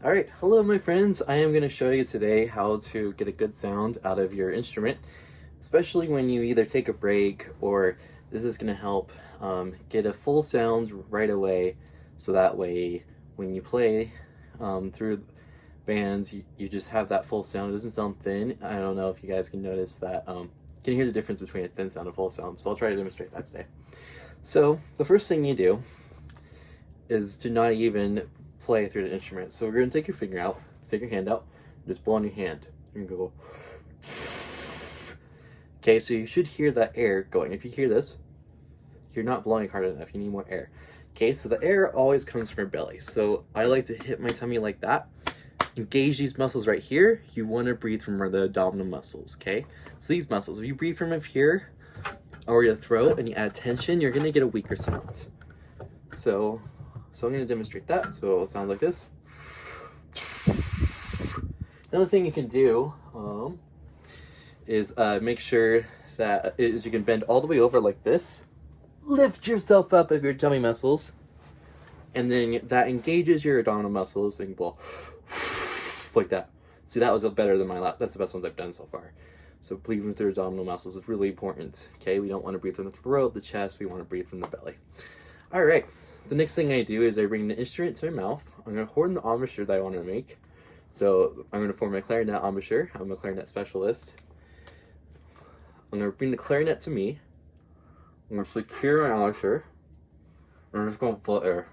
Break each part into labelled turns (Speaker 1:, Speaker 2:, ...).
Speaker 1: All right, hello my friends. I am going to show you today how to get a good sound out of your instrument, especially when you either take a break or this is going to help get a full sound right away. So that way when you play through bands, you just have that full sound. It doesn't sound thin. I don't know if you guys can notice that. Can you hear the difference between a thin sound and full sound? So I'll try to demonstrate that today. So the first thing you do is to not even play through the instrument. So we're going to take your finger out, take your hand out, just blow on your hand. You're going to go. Okay, so you should hear that air going. If you hear this, you're not blowing hard enough. You need more air. Okay, so the air always comes from your belly. So I like to hit my tummy like that. Engage these muscles right here. You want to breathe from the abdominal muscles, okay? So these muscles, if you breathe from up here or your throat and you add tension, you're going to get a weaker sound. So I'm going to demonstrate that. So it will sound like this. Another thing you can do is make sure that you can bend all the way over like this. Lift yourself up of your tummy muscles. And then that engages your abdominal muscles and you blow like that. See, that was better than my lap. That's the best ones I've done so far. So breathing through abdominal muscles is really important. Okay, we don't want to breathe from the throat, the chest. We want to breathe from the belly. All right. The next thing I do is I bring the instrument to my mouth. I'm going to horn the embouchure that I want to make. So I'm going to form a clarinet embouchure. I'm a clarinet specialist. I'm going to bring the clarinet to me. I'm going to secure my embouchure. I'm just going to blow air.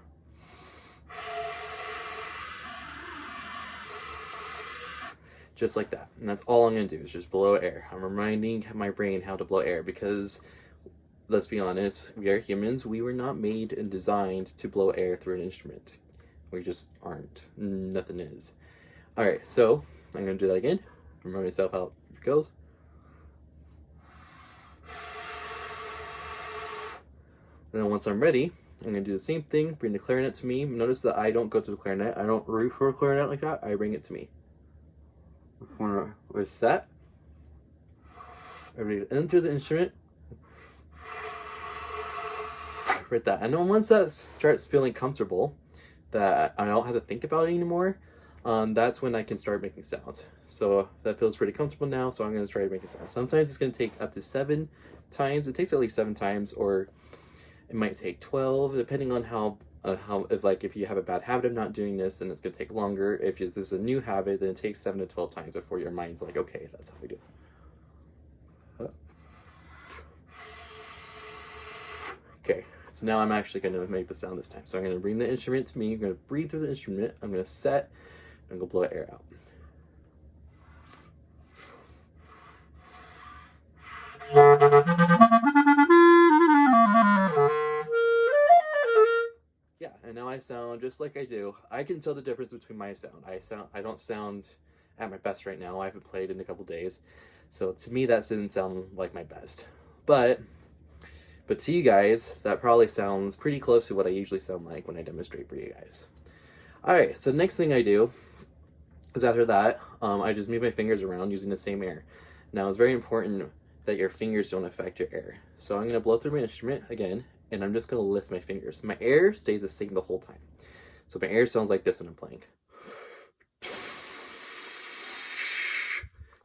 Speaker 1: Just like that. And that's all I'm going to do is just blow air. I'm reminding my brain how to blow air because, let's be honest, we are humans. We were not made and designed to blow air through an instrument. We just aren't. Nothing is. All right, so I'm going to do that again. Remind myself how it goes. And then once I'm ready, I'm going to do the same thing. Bring the clarinet to me. Notice that I don't go to the clarinet. I don't reach for a clarinet like that. I bring it to me. We're set. I breathe in through the instrument. Right that. And then once that starts feeling comfortable, that I don't have to think about it anymore, that's when I can start making sound. So that feels pretty comfortable now, so I'm going to try to make it sound. Sometimes it's going to take up to 7 times. It takes at least 7 times, or it might take 12, depending on how if you have a bad habit of not doing this, then it's going to take longer. If this is a new habit, then it takes 7 to 12 times before your mind's like, okay, that's how we do it. Okay, so now I'm actually going to make the sound this time. So I'm going to bring the instrument to me. I'm going to breathe through the instrument. I'm going to set. I'm going to blow air out. Yeah, and now I sound just like I do. I can tell the difference between my sound. I don't sound at my best right now. I haven't played in a couple days. So to me that didn't sound like my best. But to you guys, that probably sounds pretty close to what I usually sound like when I demonstrate for you guys. All right, so next thing I do is after that, I just move my fingers around using the same air. Now, it's very important that your fingers don't affect your air. So I'm going to blow through my instrument again, and I'm just going to lift my fingers. My air stays the same the whole time. So my air sounds like this when I'm playing.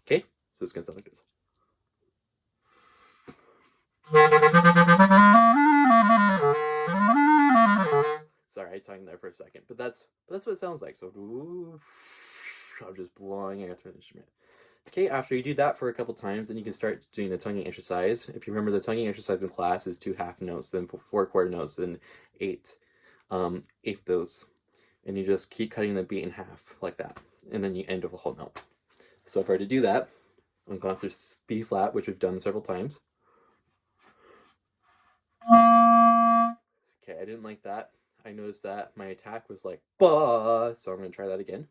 Speaker 1: Okay, so it's going to sound like this. Sorry, I tongued there for a second, but that's what it sounds like. So I'm just blowing air through the instrument. Okay, after you do that for a couple times, then you can start doing the tonguing exercise. If you remember, the tonguing exercise in class is 2 half notes, then 4 quarter notes, then 8 eighth notes, and you just keep cutting the beat in half like that, and then you end with a whole note. So if I were to do that, I'm going through B flat, which we've done several times. Okay, I didn't like that. I noticed that my attack was like, bah, so I'm going to try that again.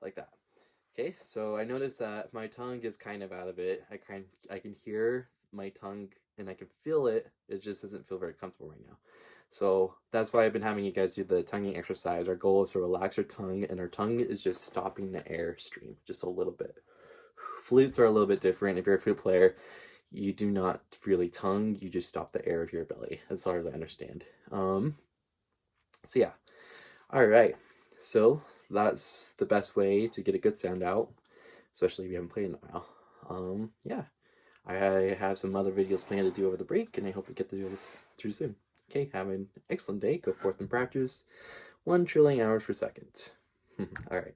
Speaker 1: Like that. Okay, so I noticed that my tongue is kind of out of it. I can hear my tongue and I can feel it. It just doesn't feel very comfortable right now. So that's why I've been having you guys do the tonguing exercise. Our goal is to relax our tongue, and our tongue is just stopping the air stream just a little bit. Flutes are a little bit different. If you're a flute player, you do not freely tongue, you just stop the air of your belly, as far as I understand. So yeah. Alright. So that's the best way to get a good sound out, especially if you haven't played in a while. Yeah. I have some other videos planned to do over the break, and I hope to get to do this through soon. Okay, have an excellent day. Go forth and practice 1 trillion hours per second. Alright.